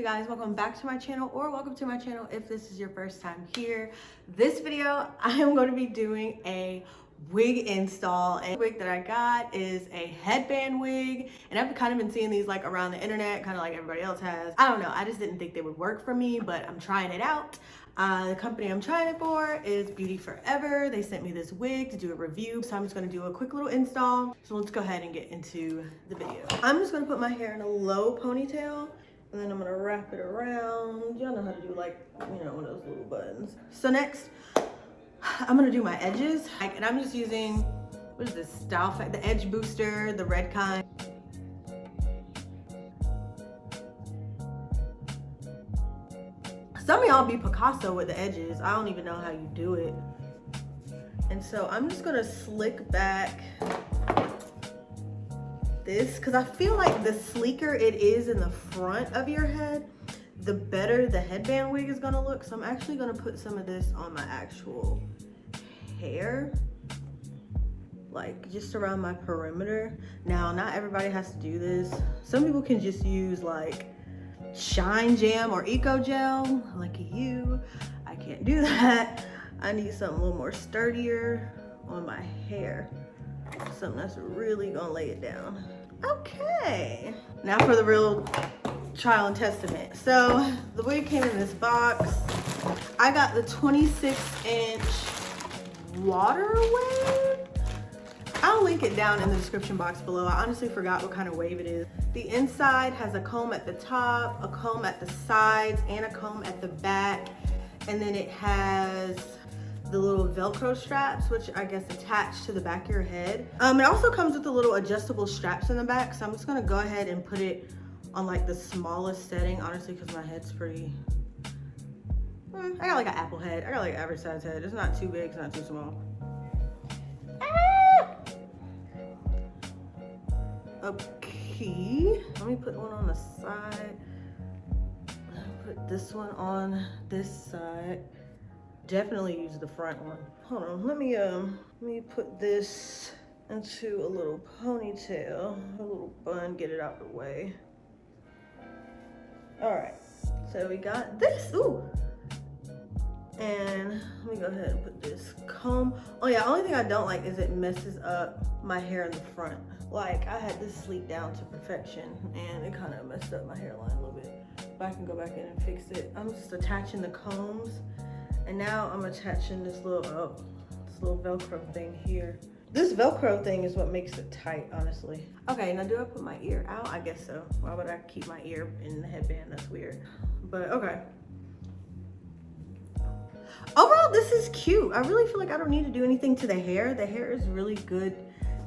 guys? Welcome back to my channel, or welcome to my channel if this is your first time here. This video, I am going to be doing a wig install, and the wig that I got is a headband wig, and I've kind of been seeing these like around the internet, kind of like everybody else has. I don't know, I just didn't think they would work for me, but I'm trying it out. The company I'm trying it for is Beauty Forever. They sent me this wig to do a review, so I'm just going to do a quick little install. So let's go ahead and get into the video. I'm just going to put my hair in a low ponytail, and then I'm going to wrap it around. Y'all know how to do, like, you know, one of those little buttons. So next, I'm going to do my edges, and I'm just using, what is this, the Edge Booster, the red kind. Some of y'all be Picasso with the edges. I don't even know how you do it. And so I'm just gonna slick back this, because I feel like the sleeker it is in the front of your head, the better the headband wig is gonna look. So I'm actually gonna put some of this on my actual hair, like just around my perimeter. Now, not everybody has to do this. Some people can just use like Shine Jam or Eco Gel. Lucky you. I can't do that. I need something a little more sturdier on my hair. Something that's really gonna lay it down. Okay. Now for the real trial and testament. So the wig came in this box. I got the 26-inch water wave. I'll link it down in the description box below. I honestly forgot what kind of wave it is. The inside has a comb at the top, a comb at the sides, and a comb at the back. And then it has the little Velcro straps, which I guess attach to the back of your head. It also comes with the little adjustable straps in the back. So I'm just gonna go ahead and put it on like the smallest setting, honestly, because my head's pretty, I got like an apple head. I got like an average size head. It's not too big, it's not too small. Okay, let me put one on the side. Put this one on this side. Definitely use the front one. Hold on, let me put this into a little ponytail, a little bun, get it out the way. All right, so we got this. Ooh. And let me go ahead and put this comb. Oh yeah, only thing I don't like is it messes up my hair in the front. Like, I had this sleek down to perfection and it kind of messed up my hairline a little bit. But I can go back in and fix it. I'm just attaching the combs, and now I'm attaching this little Velcro thing here. This Velcro thing is what makes it tight, honestly. Okay, now do I put my ear out? I guess so. Why would I keep my ear in the headband? That's weird. But okay. Overall, this is cute. I really feel like I don't need to do anything to the hair. The hair is really good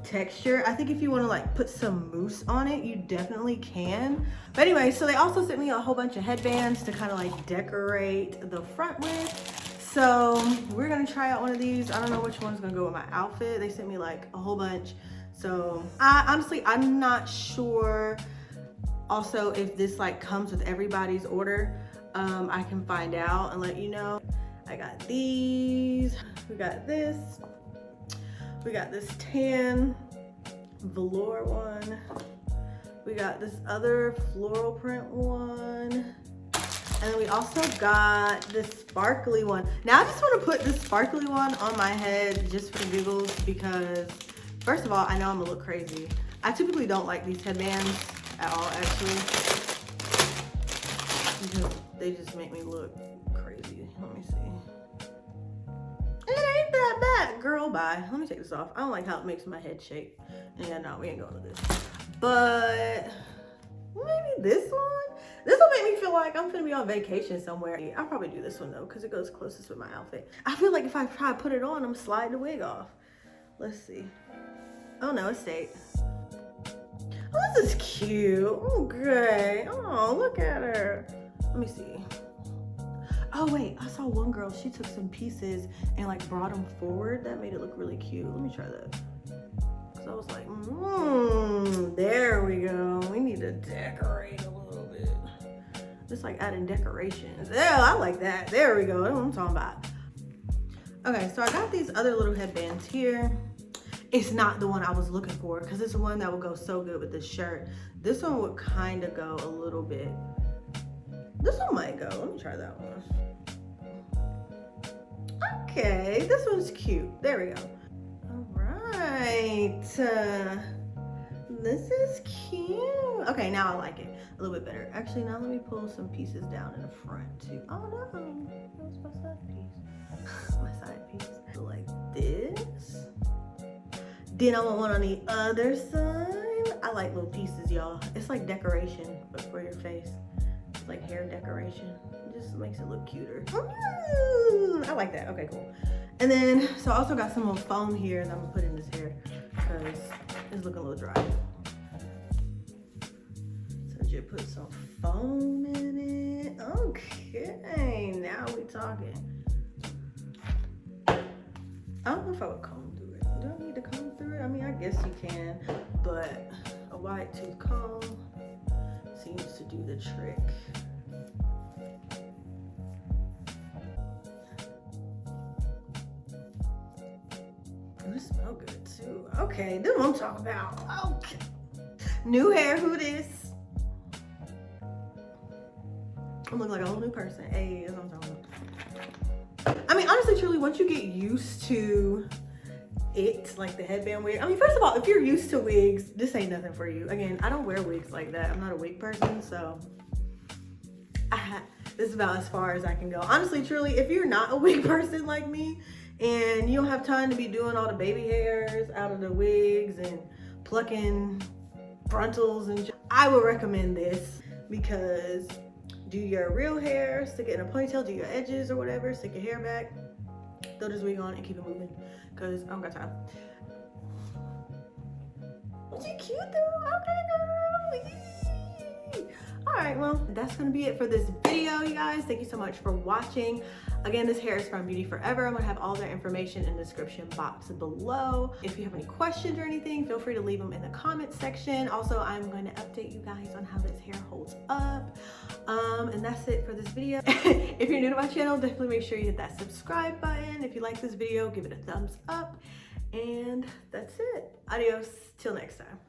texture. I think if you want to like put some mousse on it, you definitely can. But anyway, so they also sent me a whole bunch of headbands to kind of like decorate the front with. So we're gonna try out one of these. I don't know which one's gonna go with my outfit. They sent me like a whole bunch. So honestly, I'm not sure also if this like comes with everybody's order. I can find out and let you know. I got these, we got this, we got this tan velour one, we got this other floral print one, and then we also got this sparkly one. Now I just want to put this sparkly one on my head just for the giggles, because first of all, I know I'm gonna look crazy. I typically don't like these headbands at all, actually, because they just make me look crazy. Let me see. It ain't that bad, girl. Bye. Let me take this off. I don't like how it makes my head shake. Yeah, no, we ain't going to this. But maybe this one. This will make me feel like I'm gonna be on vacation somewhere. I'll probably do this one though, because it goes closest with my outfit. I feel like if I try to put it on, I'm sliding the wig off. Let's see. Oh no, it stayed. Oh, this is cute. Okay. Oh, look at her. Let me see. Oh wait, I saw one girl, she took some pieces and like brought them forward. That made it look really cute. Let me try that. So I was like, there we go. We need to decorate a little bit. Just like adding decorations. Yeah, I like that. There we go, that's what I'm talking about. Okay, so I got these other little headbands here. It's not the one I was looking for, because it's one that would go so good with this shirt. This one would kind of go a little bit This one might go. Let me try that one. Okay, this one's cute. There we go. All right. This is cute. Okay, now I like it a little bit better. Actually, now let me pull some pieces down in the front too. Oh no, that was my side piece. My side piece. Like this. Then I want one on the other side. I like little pieces, y'all. It's like decoration, but for your face. It's like hair decoration. It just makes it look cuter. I like that. Okay, cool. And then, so I also got some more foam here that I'm gonna put in this hair because it's looking a little dry. So just put some foam in it. Okay, now we talking. I don't know if I would comb through it. Do I need to comb through it? I mean, I guess you can, but a wide tooth comb seems to do the trick. Oh, this smells good too. Okay, this is what I'm talking about. Okay. New hair, who this? I look like a whole new person. Hey, that's what I'm talking about. I mean, honestly, truly, once you get used to it, like the headband wig. I mean, first of all, if you're used to wigs, this ain't nothing for you. Again, I don't wear wigs like that. I'm not a wig person, so this is about as far as I can go. Honestly, truly, if you're not a wig person like me and you don't have time to be doing all the baby hairs out of the wigs and plucking frontals and I would recommend this because do your real hair, stick it in a ponytail, do your edges or whatever, stick your hair back, throw this wig on and keep it moving because I don't got time. Is she cute though? Okay, girl. Yay. All right, well, that's gonna be it for this video, you guys. Thank you so much for watching. Again, this hair is from Beauty Forever. I'm gonna have all their information in the description box below. If you have any questions or anything, feel free to leave them in the comment section. Also, I'm going to update you guys on how this hair holds up. And that's it for this video. If you're new to my channel, definitely make sure you hit that subscribe button. If you like this video, give it a thumbs up. And that's it. Adios, till next time.